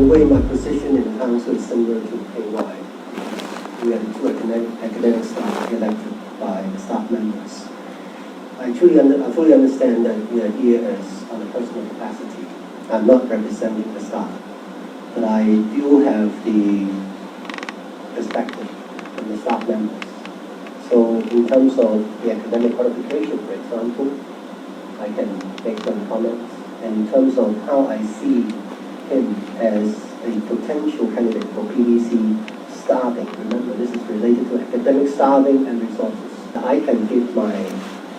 a way, my position in the council is similar to KY. We are two academic staff elected by the staff members. I fully understand that we are here as on a personal capacity. I'm not representing the staff, but I do have the perspective of the staff members. So in terms of the academic qualification, for example, I can make some comments. And in terms of how I see him as a potential candidate for PVC staffing, remember this is related to academic staffing and resources. I can give my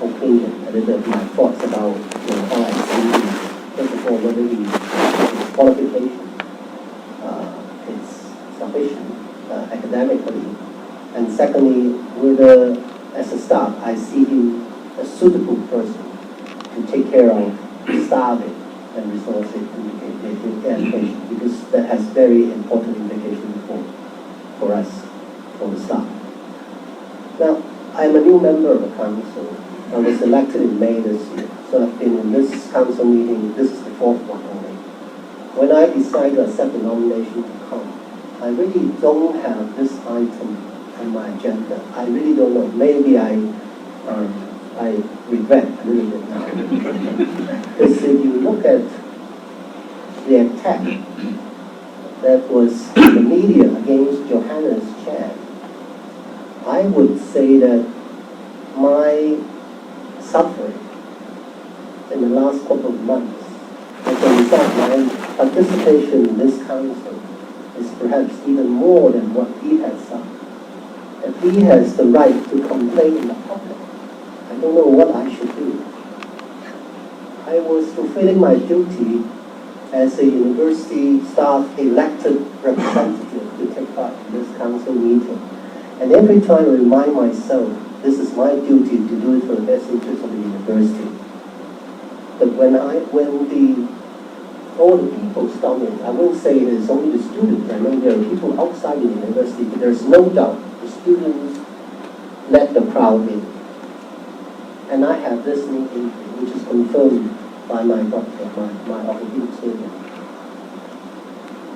opinion, a little bit of my thoughts about how I see him. First of all, whether his qualification is sufficient academically, and secondly, whether as a staff I see him a suitable person to take care of staffing and resource education, because that has very important implications for us, for the staff. Now, I'm a new member of the council. I was elected in May this year, so I've been in this council meeting, this is the fourth one only. When I decided to accept the nomination to come, I really don't have this item on my agenda. I really don't know. Maybe I regret a little bit now. Because if you look at the attack that was in the media against Johannes Chan, I would say that my suffering in the last couple of months, as a result, my participation in this council is perhaps even more than what he has suffered. If he has the right to complain in the public, I don't know what I should do. I was fulfilling my duty as a university staff elected representative to take part in this council meeting. And every time I remind myself, this is my duty to do it for the best interest of the university. But when all the people storm in, I won't say it is only the students. I know there are people outside the university, but there's no doubt the students let the crowd in. And I have this new injury, which is confirmed by my doctor, my orthopedic surgeon.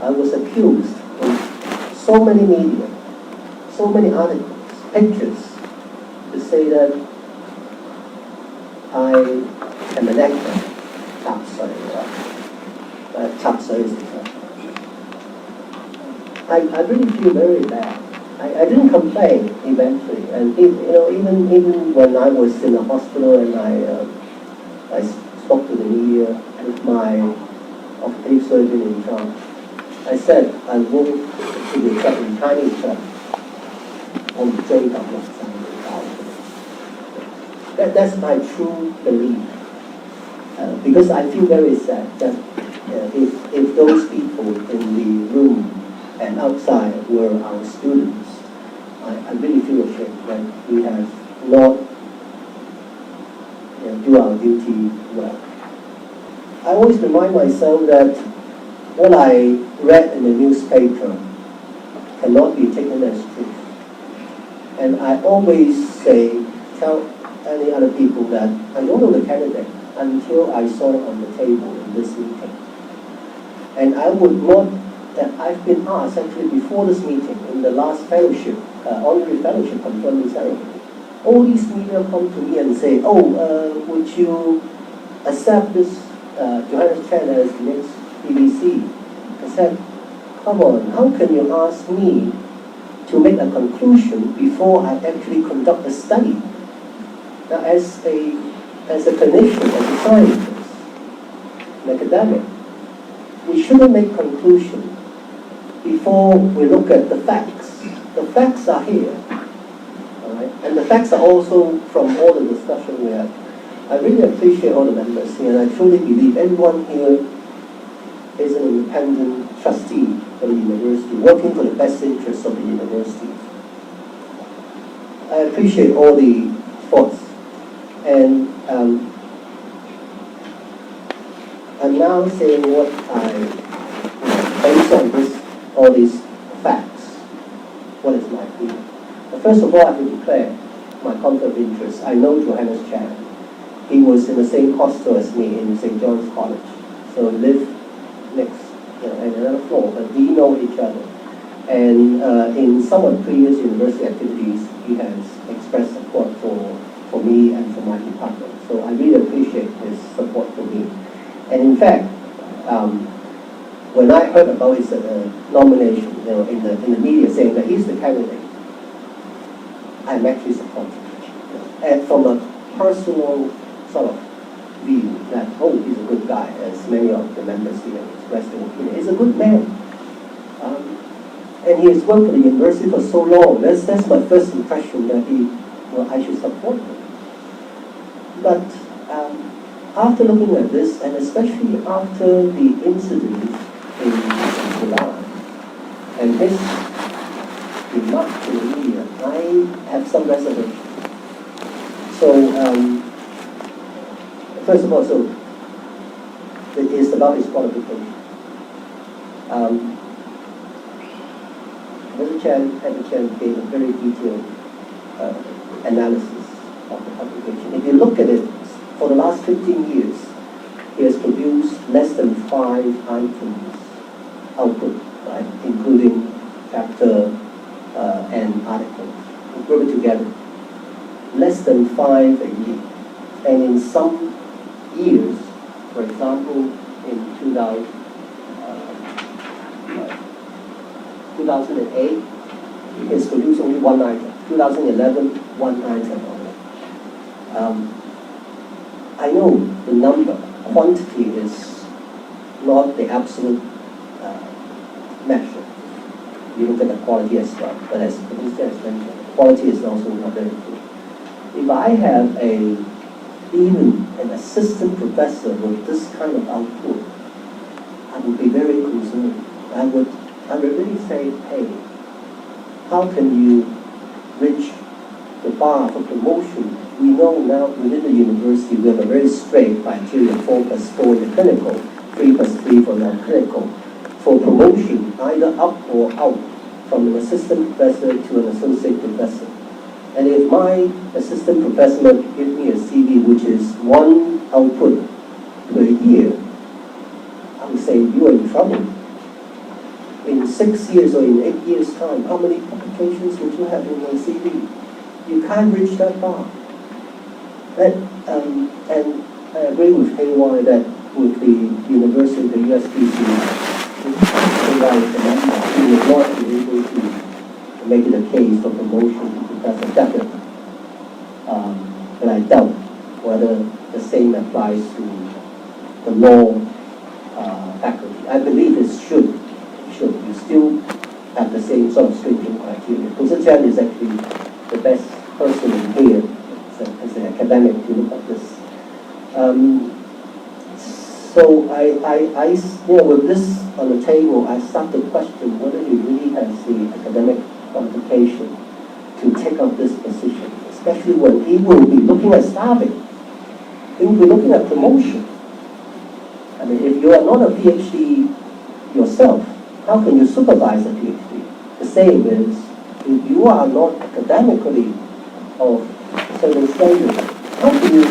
I was accused in so many media, so many articles, pictures, to say that I am an actor. I really feel very bad. I didn't complain eventually, and even when I was in the hospital and I spoke to the media with my orthopedic surgeon in charge, I said I won't returning to That's my true belief, because I feel very sad that if those people in the room and outside were our students, I really feel ashamed that we have not do our duty well. I always remind myself that what I read in the newspaper cannot be taken as truth. And I always tell any other people that I don't know the candidate until I saw it on the table in this meeting. And I would not, I've been asked actually before this meeting, in the last fellowship, honorary fellowship confirming ceremony, all these media come to me and say, would you accept this Johannes Chan as the next PVC? I said, come on, how can you ask me to make a conclusion before I actually conduct a study? Now, as a clinician, as a scientist, an academic, we shouldn't make conclusions before we look at the facts. The facts are here, all right? And the facts are also from all the discussion we have. I really appreciate all the members here, and I truly believe everyone here is an independent trustee for the university, working for the best interests of the university. I appreciate all the thoughts, and I'm now saying what based on all these facts, what is my view. But first of all, I have to declare my conflict of interest. I know Johannes Chan. He was in the same hostel as me in St. John's College, so he lived next and another floor, but we know each other. And in some of the previous university activities, he has expressed support for me and for my department. So I really appreciate his support for me. And in fact, when I heard about his nomination, in the media saying that he's the candidate, I'm actually supportive. And from a personal sort of view that, oh, he's a good guy, as many of the members here expressed their opinion. He's a good man. And he has worked for the university for so long. That's my first impression that I should support him. But after looking at this, and especially after the incident in July, and his remarks to the media, I have some reservations. So, first of all, it is about his qualification. Mr. Chan gave a very detailed analysis of the publication. If you look at it, for the last 15 years, he has produced less than 5 items output, right, including chapter and articles. We group it together. Less than 5 a year. And in some years, for example, in 2008, he has produced only 1 item. 2011, 1 item only. I know the number, quantity is not the absolute measure. You look at the quality as well, but as the minister has mentioned, quality is also not very good. If I have even an assistant professor with this kind of output, I would be very concerned. I would really say, hey, how can you reach the bar for promotion? We know now within the university we have a very strict criteria, 4+4 in the clinical, 3+3 for non-clinical. For promotion, either up or out, from an assistant professor to an associate professor. And if my assistant professor gives me a CV which is 1 output per year, I would say you are in trouble. In 6 years or in 8 years' time, how many publications would you have in your CV? You can't reach that bar. And I agree with Haywire that with the university, the USDC, Haywire is the member, he will not be able to make it a case for promotion because of that. But I doubt whether the same applies to the law faculty. I believe it should. You still have the same sort of stringent criteria. Professor Chan is actually the best person in here as an academic to look at this. So I with this on the table, I start to question whether he really has the academic qualification to take up this position, especially when he will be looking at staffing. He will be looking at promotion. I mean, if you are not a PhD yourself, how can you supervise a PhD? The same is, if you are not academically of certain standard, how can you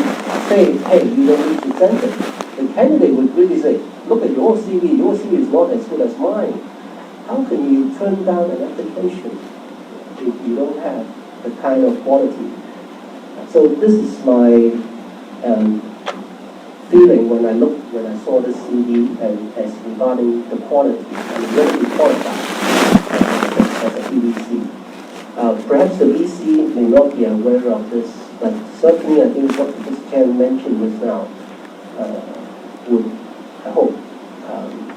say, hey, you don't need to send it? The candidate would really say, look at your CV is not as good as mine. How can you turn down an application if you don't have the kind of quality? So this is my feeling when I saw the CV and as regarding the quality and whether he qualified as a PVC. Perhaps the VC may not be aware of this, but certainly I think what Mr. Chan mentioned just now would, I hope,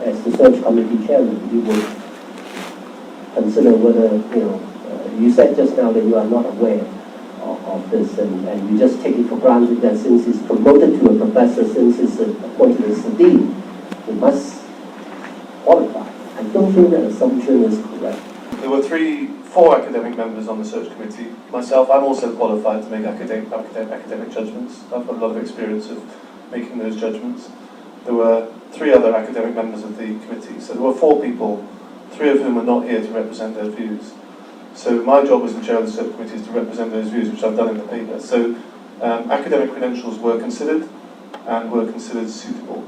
as the search committee chairman, you would consider whether, you said just now that you are not aware of this, and you just take it for granted that since he's promoted to a professor, since he's appointed as the dean, he must qualify. I don't think that assumption is correct. There were 4 academic members on the search committee. Myself, I'm also qualified to make academic judgments. I've got a lot of experience of making those judgments. There were 3 other academic members of the committee, so there were 4 people, 3 of whom were not here to represent their views. So my job as the chair of the search committee is to represent those views, which I've done in the paper. So academic credentials were considered and were considered suitable.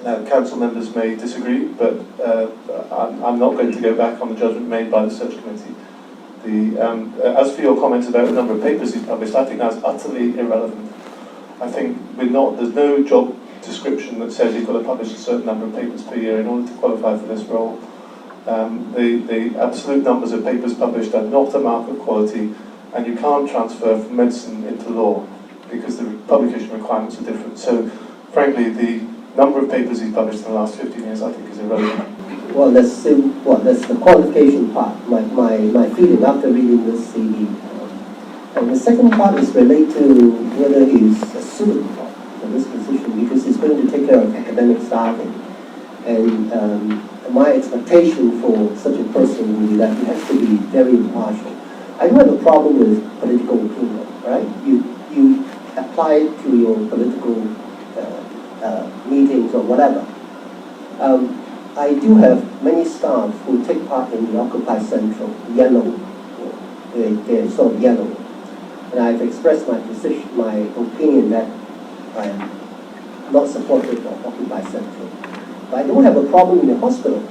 Council members may disagree, but I'm not going to go back on the judgment made by the search committee. As for your comments about the number of papers he's published, I think that's utterly irrelevant. I think there's no job description that says you've got to publish a certain number of papers per year in order to qualify for this role. The absolute numbers of papers published are not a mark of quality, and you can't transfer from medicine into law because the publication requirements are different. So, frankly, the number of papers he's published in the last 15 years, I think, is irrelevant. Well, that's the qualification part, my feeling after reading this CD. And the second part is related to whether he's suitable for this position, because he's going to take care of academic staffing. And my expectation for such a person would be that he has to be very impartial. I do have a problem with political opinion, right? You apply it to your political meetings or whatever. I do have many staff who take part in the Occupy Central, yellow, they're sort of yellow. And I've expressed my position, my opinion that I am not supportive of Occupy Central. But I don't have a problem in the hospital,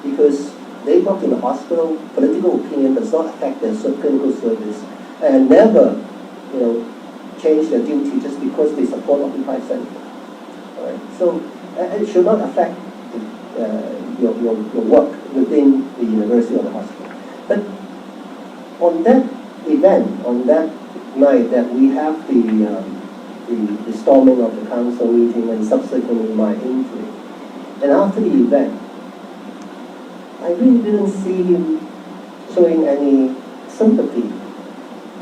because they work in the hospital, political opinion does not affect their clinical service, and never, change their duty just because they support Occupy Central. All right? So it should not affect your work within the university or the hospital. But on that event, on that night that we have the storming of the council meeting and subsequently my injury, and after the event, I really didn't see him showing any sympathy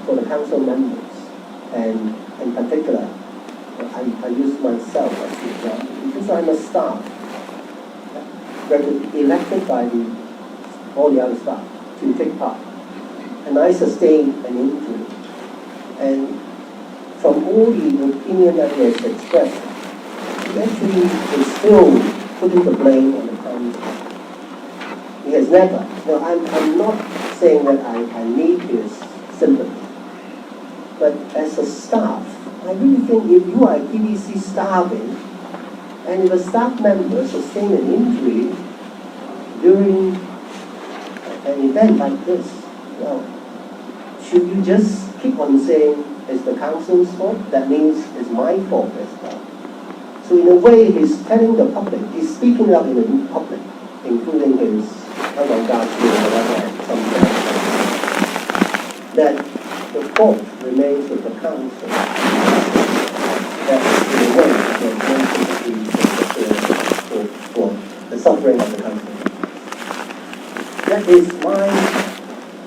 for the council members, and in particular, I use myself as an example because I'm a staff elected by all the other staff to take part, and I sustained an injury, and from all the opinion that he has expressed, he actually is still putting the blame on the council. He has never. I'm not saying that I need his sympathy, but as a staff, I really think if you are a PBC staffing, and if a staff member sustains an injury during an event like this, should you just keep on saying it's the council's fault? That means it's my fault as well. So in a way, he's telling the public, he's speaking out in the public, including his avant-garde that the fault remains with the council. That in a way, for the suffering of the council. That is my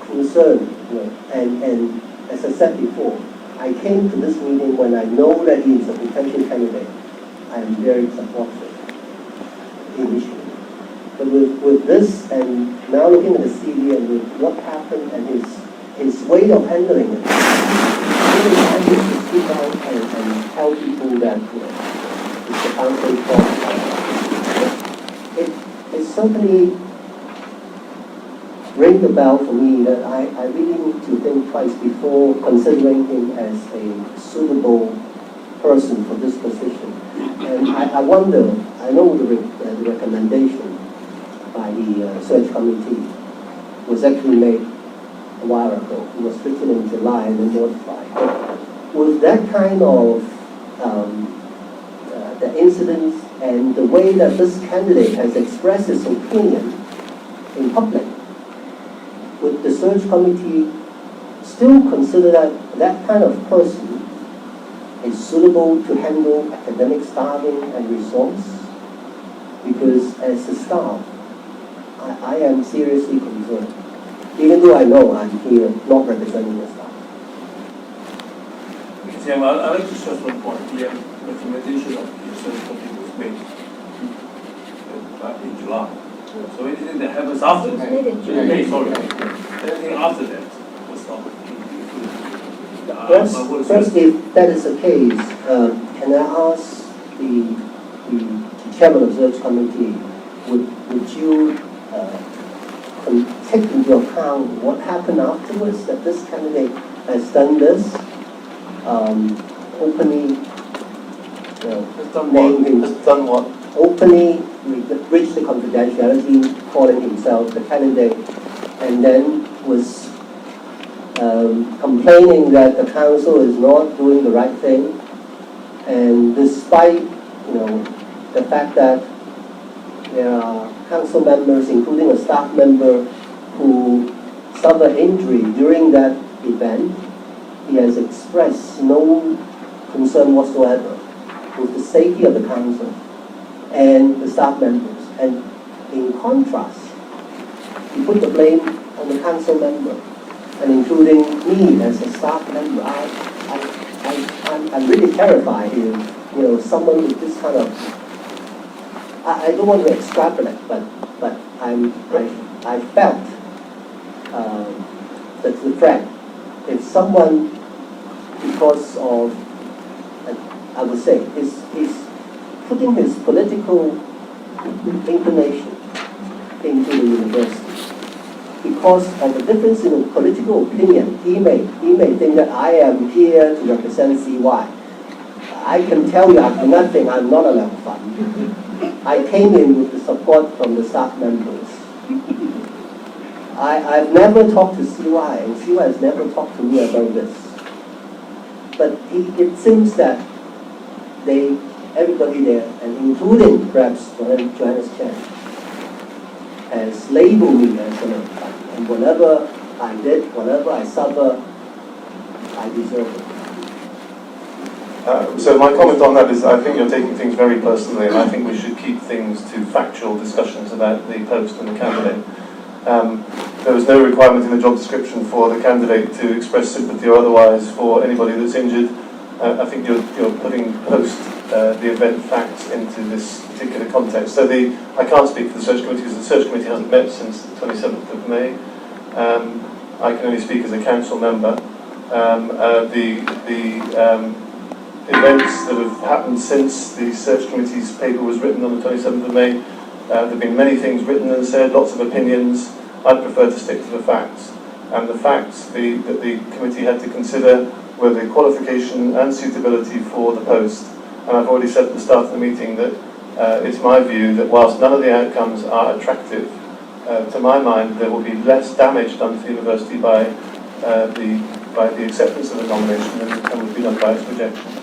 concern, and as I said before, I came to this meeting when I know that he is a potential candidate. I am very supportive initially. But with this, and now looking at the CD and with what happened and his way of handling it, really I need to speak out and tell people that it's the council's fault. It certainly rang the bell for me that I really need to think twice before considering him as a suitable person for this position. And I wonder, I know the recommendation by the search committee was actually made a while ago. It was written in July and then notified. With that kind of the incidents and the way that this candidate has expressed his opinion in public, would the search committee still consider that kind of person is suitable to handle academic staffing and resource? Because as a staff, I am seriously concerned, even though I know I'm here not representing the staff. Chairman, I'd like to stress one point. The recommendation of the search committee was made back in July. So anything that happens after that, anything after that was not included. First, if that is the case, can I ask the chairman of the search committee, would you take into account what happened afterwards, that this candidate has done this, openly done what? openly breached the confidentiality, calling himself the candidate, and then was complaining that the council is not doing the right thing. And despite, the fact that there are council members, including a staff member, who suffered injury during that event, he has expressed no concern whatsoever with the safety of the council and the staff members. And in contrast, he put the blame on the council member, and including me as a staff member. I'm really terrified here. Someone with this kind of, I don't want to extrapolate, but I felt that's the threat. If someone, because of, I would say, he's putting his political inclination into the university. Because of the difference in political opinion, he may think that I am here to represent CY. I can tell you after nothing, I'm not a Leung Fan. I came in with the support from the staff members. I've never talked to CY, and CY has never talked to me about this. But it seems that everybody there, and including perhaps Johannes Chan, has labeled me as an Leung Fan. And whatever I did, whatever I suffer, I deserve it. So my comment on that is I think you're taking things very personally, and I think we should keep things to factual discussions about the post and the candidate. There was no requirement in the job description for the candidate to express sympathy or otherwise for anybody that's injured. I think you're putting post the event facts into this particular context. So I can't speak for the search committee because the search committee hasn't met since the 27th of May. I can only speak as a council member. Events that have happened since the search committee's paper was written on the 27th of May, there have been many things written and said, lots of opinions. I'd prefer to stick to the facts. And the facts that the committee had to consider were the qualification and suitability for the post. And I've already said at the start of the meeting that it's my view that whilst none of the outcomes are attractive, to my mind there will be less damage done to the university by the acceptance of the nomination than would be done by its rejection.